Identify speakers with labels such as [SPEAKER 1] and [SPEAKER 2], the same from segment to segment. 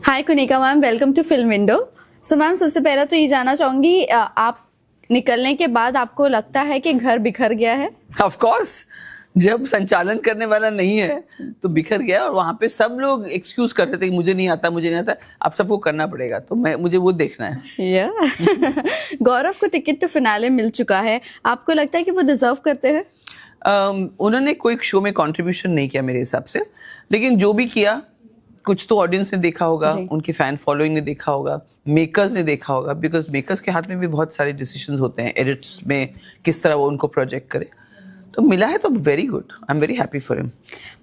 [SPEAKER 1] Hi Kunika ma'am, welcome to film window. So ma'am, सबसे पहले तो ये जानना चाहूंगी, आप निकलने के बाद आपको लगता है कि घर बिखर गया है?
[SPEAKER 2] ऑफ कोर्स, जब संचालन करने वाला नहीं है तो बिखर गया। और वहां पे सब लोग एक्सक्यूज करते थे कि मुझे नहीं आता, मुझे नहीं आता। अब सबको करना पड़ेगा, तो मुझे वो देखना है।
[SPEAKER 1] या गौरव को टिकट टू फिनाले मिल चुका है, आपको लगता है कि वो डिजर्व करते हैं?
[SPEAKER 2] उन्होंने कोई शो में कंट्रीब्यूशन नहीं किया मेरे हिसाब से, लेकिन जो भी किया कुछ तो ऑडियंस ने देखा होगा, उनके फैन फॉलोइंग ने देखा होगा, मेकर्स ने देखा होगा, बिकॉज मेकर्स के हाथ में भी बहुत सारे डिसीजंस होते हैं एडिट्स में, किस तरह वो उनको प्रोजेक्ट करे। तो मिला है तो very good, I am very happy for him.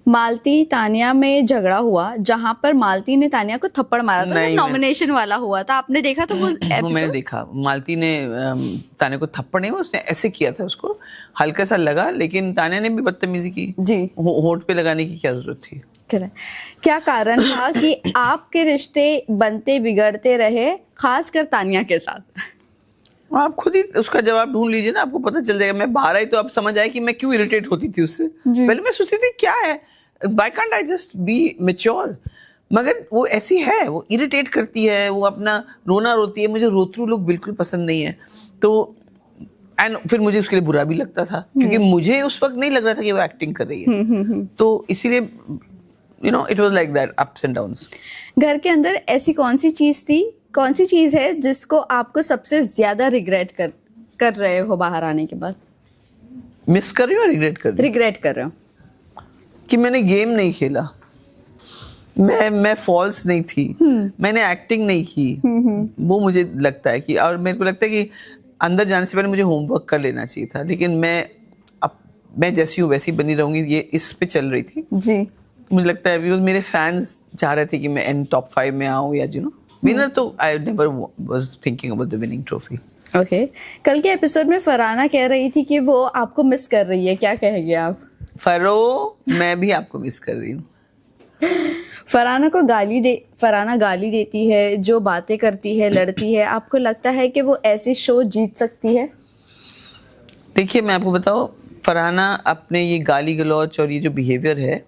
[SPEAKER 1] Malti Tanya में झगड़ा हुआ, जहां पर मालती ने तानिया को थप्पड़ मारा था, नॉमिनेशन वाला हुआ था, आपने देखा था वो एपिसोड?
[SPEAKER 2] मैंने देखा। मालती ने तानिया को थप्पड़ नहीं, उसने ऐसे किया था, उसको हल्का सा लगा, लेकिन तानिया ने भी बदतमीजी की जी। होंठ पे लगाने की क्या जरूरत थी?
[SPEAKER 1] क्या कारण था कि आपके रिश्ते बनते बिगड़ते रहे, खासकर तानिया के साथ?
[SPEAKER 2] आप खुद ही उसका जवाब ढूंढ लीजिए ना, आपको पता चल जाएगा। मैं बाहर आई तो आप समझ आए कि मैं क्यों इरिटेट होती थी उससे। पहले मैं सोचती थी क्या है, why can't I just be mature, मगर वो ऐसी है, वो इरिटेट करती है, वो अपना रोना रोती है। मुझे रोतरू लोग बिल्कुल पसंद नहीं है। तो एंड फिर मुझे उसके लिए बुरा भी लगता था, क्योंकि मुझे उस वक्त नहीं लग रहा था कि वो एक्टिंग कर रही है। तो इसीलिए you know it was like that, ups and downs.
[SPEAKER 1] घर के अंदर ऐसी कौन सी चीज है जिसको आपको सबसे ज्यादा रिग्रेट कर रहे हो बाहर आने के बाद?
[SPEAKER 2] मिस कर रही हो, रिग्रेट
[SPEAKER 1] कर रहे हो?
[SPEAKER 2] कि मैंने गेम नहीं खेला, मैं फॉल्स नहीं थी, मैंने एक्टिंग नहीं की। वो मुझे लगता है कि, और मेरे को लगता है कि अंदर जाने से पहले मुझे होमवर्क कर लेना चाहिए था। लेकिन मैं जैसी हूँ वैसी बनी रहूंगी, ये इस पे चल रही थी जी। मुझे लगता है बिकॉज मेरे फैंस चाह रहे थे कि मैं इन टॉप 5 में आऊँ, या यू नो विनर। तो I never was thinking about the winning trophy.
[SPEAKER 1] Okay, कल के एपिसोड में फरहाना कह रही थी कि वो आपको मिस कर रही है, क्या कहेंगे आप?
[SPEAKER 2] मैं भी आपको मिस कर रही हूँ।
[SPEAKER 1] फरहाना गाली देती है, जो बातें करती है, लड़ती है, आपको लगता है कि वो ऐसी शो जीत सकती है?
[SPEAKER 2] देखिए, मैं आपको बताऊं, फरहाना अपने ये गाली गलौच और ये जो बिहेवियर है,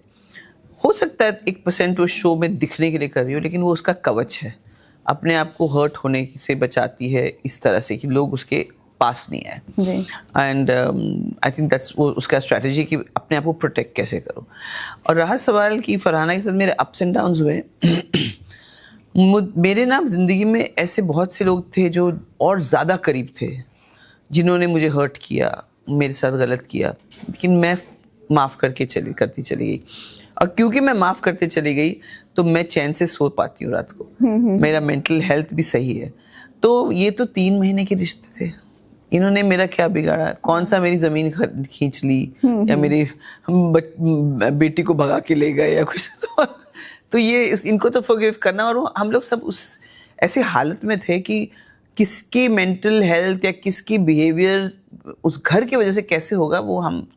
[SPEAKER 2] हो सकता है 1% वो शो में दिखने के लिए कर रही हो, लेकिन वो उसका कवच है। अपने आप को हर्ट होने से बचाती है इस तरह से कि लोग उसके पास नहीं आए। एंड आई थिंक दैट्स वो उसका स्ट्रैटेजी कि अपने आप को प्रोटेक्ट कैसे करो। और रहा सवाल कि फरहाना के साथ मेरे अप्स एंड डाउन्स हुए मेरे ना जिंदगी में ऐसे बहुत से लोग थे जो और ज़्यादा करीब थे, जिन्होंने मुझे हर्ट किया, मेरे साथ गलत किया, लेकिन मैं माफ़ करती चली गई। और क्योंकि मैं माफ़ करते चली गई तो मैं चैन से सो पाती हूँ रात को, मेरा मेंटल हेल्थ भी सही है। तो ये तो 3 महीने के रिश्ते थे, इन्होंने मेरा क्या बिगाड़ा? कौन सा मेरी ज़मीन खींच ली, या मेरी बेटी को भगा के ले गए, या कुछ। तो ये इनको तो फॉरगिव करना। और हम लोग सब उस ऐसी हालत में थे कि किसकी मेंटल हेल्थ या किसकी बिहेवियर उस घर की वजह से कैसे होगा, वो हम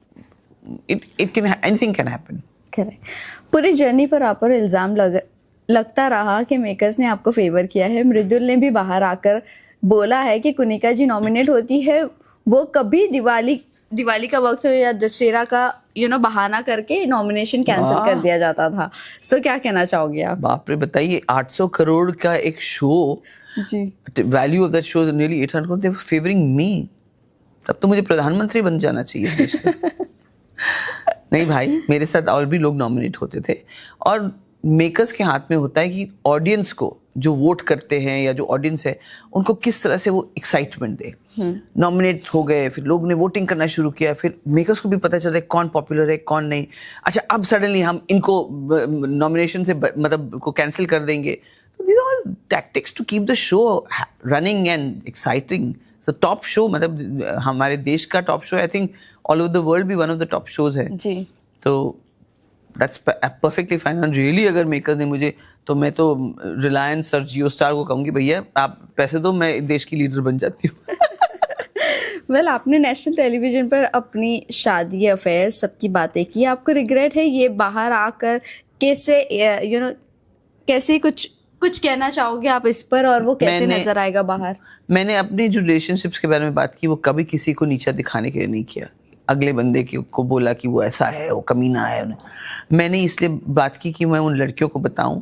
[SPEAKER 2] एनीथिंग कैन हैपन।
[SPEAKER 1] पूरी जर्नी पर आप पर इल्जाम लगता रहा कि मेकर्स ने आपको फेवर किया है। मृदुल ने भी बाहर आकर बोला है कि कुनिका जी नॉमिनेट होती है, वो कभी दिवाली का वक्त हो या दशहरा का बहाना करके नॉमिनेशन कैंसिल कर दिया जाता था। सो क्या कहना चाहोगे आप?
[SPEAKER 2] बाप रे, बताइए, 800 करोड़ का एक शो जी, value of that show nearly 800 crore, they were favouring me. तब तो मुझे प्रधानमंत्री बन जाना चाहिए देश का। नहीं भाई, मेरे साथ और भी लोग नॉमिनेट होते थे। और मेकर्स के हाथ में होता है कि ऑडियंस को जो वोट करते हैं, या जो ऑडियंस है, उनको किस तरह से वो एक्साइटमेंट दे। नॉमिनेट हो गए, फिर लोग ने वोटिंग करना शुरू किया, फिर मेकर्स को भी पता चल रहा है कौन पॉपुलर है कौन नहीं। अच्छा, अब सडनली हम इनको नॉमिनेशन से मतलब को कैंसिल कर देंगे। These are all tactics to keep the show running and exciting. So top show, मतलब हमारे देश का top show, I think all over the world भी one of the top shows है जी। तो that's perfectly fine. And really अगर makers ने मुझे, तो मैं तो रिलायंस और जियो स्टार को कहूँगी, भैया आप पैसे दो, मैं देश की लीडर बन जाती हूँ।
[SPEAKER 1] वेल, आपने नेशनल टेलीविजन पर अपनी शादी, अफेयर, सबकी बातें की, आपको रिग्रेट है ये बाहर आकर? कैसे कैसे कुछ कहना चाहोगे आप इस पर, और वो कैसे नजर आएगा बाहर?
[SPEAKER 2] मैंने अपने जो रिलेशनशिप्स के बारे में बात की, वो कभी किसी को नीचा दिखाने के लिए नहीं किया। अगले बंदे को बोला कि वो ऐसा है, वो कमीना है। मैंने इसलिए बात की कि मैं उन लड़कियों को बताऊं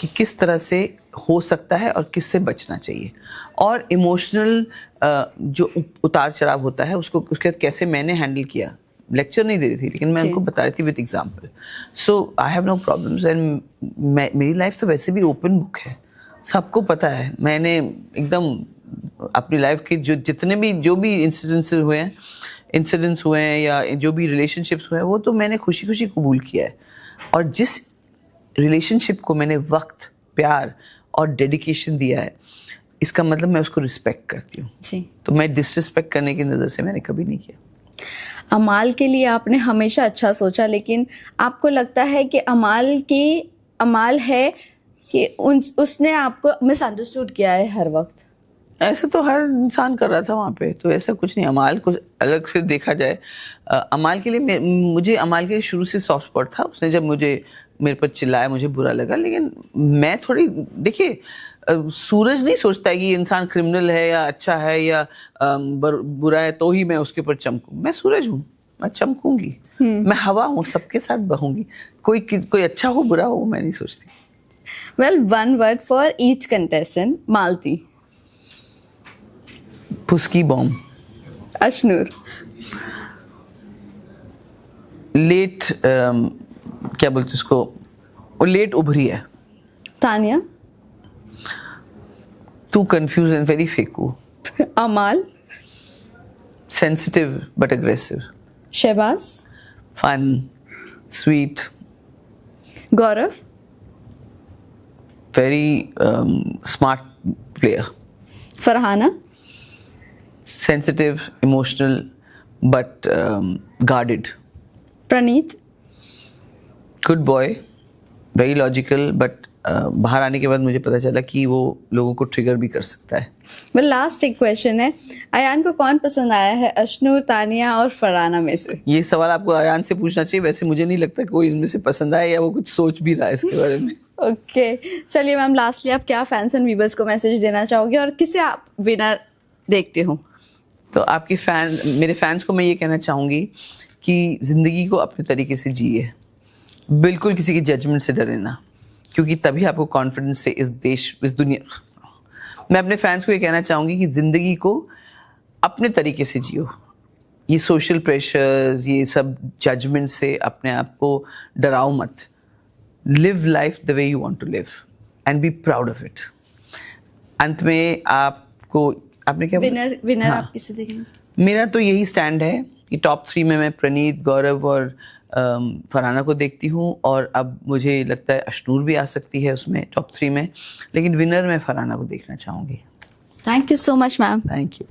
[SPEAKER 2] कि किस तरह से हो सकता है और किससे बचना चाहिए, और इमोशनल जो उतार चढ़ाव होता है उसको उसके बाद कैसे मैंने हैंडल किया। लेक्चर नहीं दे रही थी, लेकिन मैं उनको बता रही थी with example. So I have no problems, and मेरी लाइफ तो वैसे भी ओपन बुक है, सबको पता है। मैंने एकदम अपनी लाइफ के जो भी इंसिडेंट्स हुए हैं या जो भी रिलेशनशिप्स हुए हैं, वो तो मैंने खुशी खुशी कबूल किया है। और जिस रिलेशनशिप को मैंने वक्त, प्यार और डेडिकेशन दिया है, इसका मतलब मैं उसको रिस्पेक्ट करती हूँ।
[SPEAKER 1] जी।
[SPEAKER 2] तो मैं डिसरिस्पेक्ट करने की नज़र से मैंने कभी नहीं किया।
[SPEAKER 1] अमाल के लिए आपने हमेशा अच्छा सोचा, लेकिन आपको लगता है कि अमाल है कि उसने आपको मिसअंडरस्टूड किया है हर वक्त?
[SPEAKER 2] ऐसा तो हर इंसान कर रहा था वहाँ पे, तो ऐसा कुछ नहीं। अमाल को अलग से देखा जाए, अमाल के लिए मुझे अमाल के लिए शुरू से सॉफ्ट स्पॉट था। उसने जब मेरे पर चिल्लाया, मुझे बुरा लगा, लेकिन मैं थोड़ी, देखिए, सूरज नहीं सोचता है कि इंसान क्रिमिनल है या अच्छा है या बुरा है तो ही मैं उसके ऊपर चमकूं। मैं सूरज हूँ, मैं चमकूंगी। मैं हवा हूँ, सबके साथ बहूंगी। कोई अच्छा हो बुरा हो मैं नहीं सोचती।
[SPEAKER 1] Well, one word for each contestant. Malti.
[SPEAKER 2] फुसकी बॉम्ब।
[SPEAKER 1] अशनूर।
[SPEAKER 2] लेट, क्या बोलते उसको, वो लेट उभरी है।
[SPEAKER 1] Tanya.
[SPEAKER 2] Too confuse and very फेकू।
[SPEAKER 1] Amaal.
[SPEAKER 2] Sensitive but aggressive.
[SPEAKER 1] Shehbaz.
[SPEAKER 2] Fun, sweet.
[SPEAKER 1] Gaurav.
[SPEAKER 2] Very smart player.
[SPEAKER 1] Farhana.
[SPEAKER 2] sensitive, emotional, but guarded.
[SPEAKER 1] Praneet.
[SPEAKER 2] Good boy, very logical, but बाहर आने के बाद मुझे पता चला कि वो लोगों को ट्रिगर भी कर सकता है।
[SPEAKER 1] वेल, लास्ट एक क्वेश्चन है, अयान को कौन पसंद आया है, अशनूर, तानिया और फरहाना में से?
[SPEAKER 2] ये सवाल आपको अयान से पूछना चाहिए। वैसे मुझे नहीं लगता कि कोई इनमें से पसंद आए या वो कुछ सोच भी रहा है इसके बारे में।
[SPEAKER 1] ओके, चलिए मैम, लास्टली आप क्या फैंस एंड व्यूअर्स को मैसेज देना चाहोगे और किसे आप विनर देखते हो?
[SPEAKER 2] तो मेरे फैंस को मैं ये कहना चाहूँगी कि ज़िंदगी को अपने तरीके से जिए, बिल्कुल किसी की जजमेंट से डरे ना, क्योंकि तभी आपको कॉन्फिडेंस से इस दुनिया। मैं अपने फैंस को ये कहना चाहूँगी कि ज़िंदगी को अपने तरीके से जियो। ये सोशल प्रेशर्स, ये सब जजमेंट से अपने आप को डराओ मत। Live life the way you want to live and be proud of it. अंत में आपने क्या
[SPEAKER 1] विनर आप किसे देखना चाहते?
[SPEAKER 2] मेरा तो यही स्टैंड है कि टॉप 3 में मैं प्रणीत, गौरव और फरहाना को देखती हूँ, और अब मुझे लगता है अशनूर भी आ सकती है उसमें टॉप 3 में, लेकिन विनर मैं फरहाना को देखना चाहूँगी।
[SPEAKER 1] Thank you so much ma'am.
[SPEAKER 2] Thank you.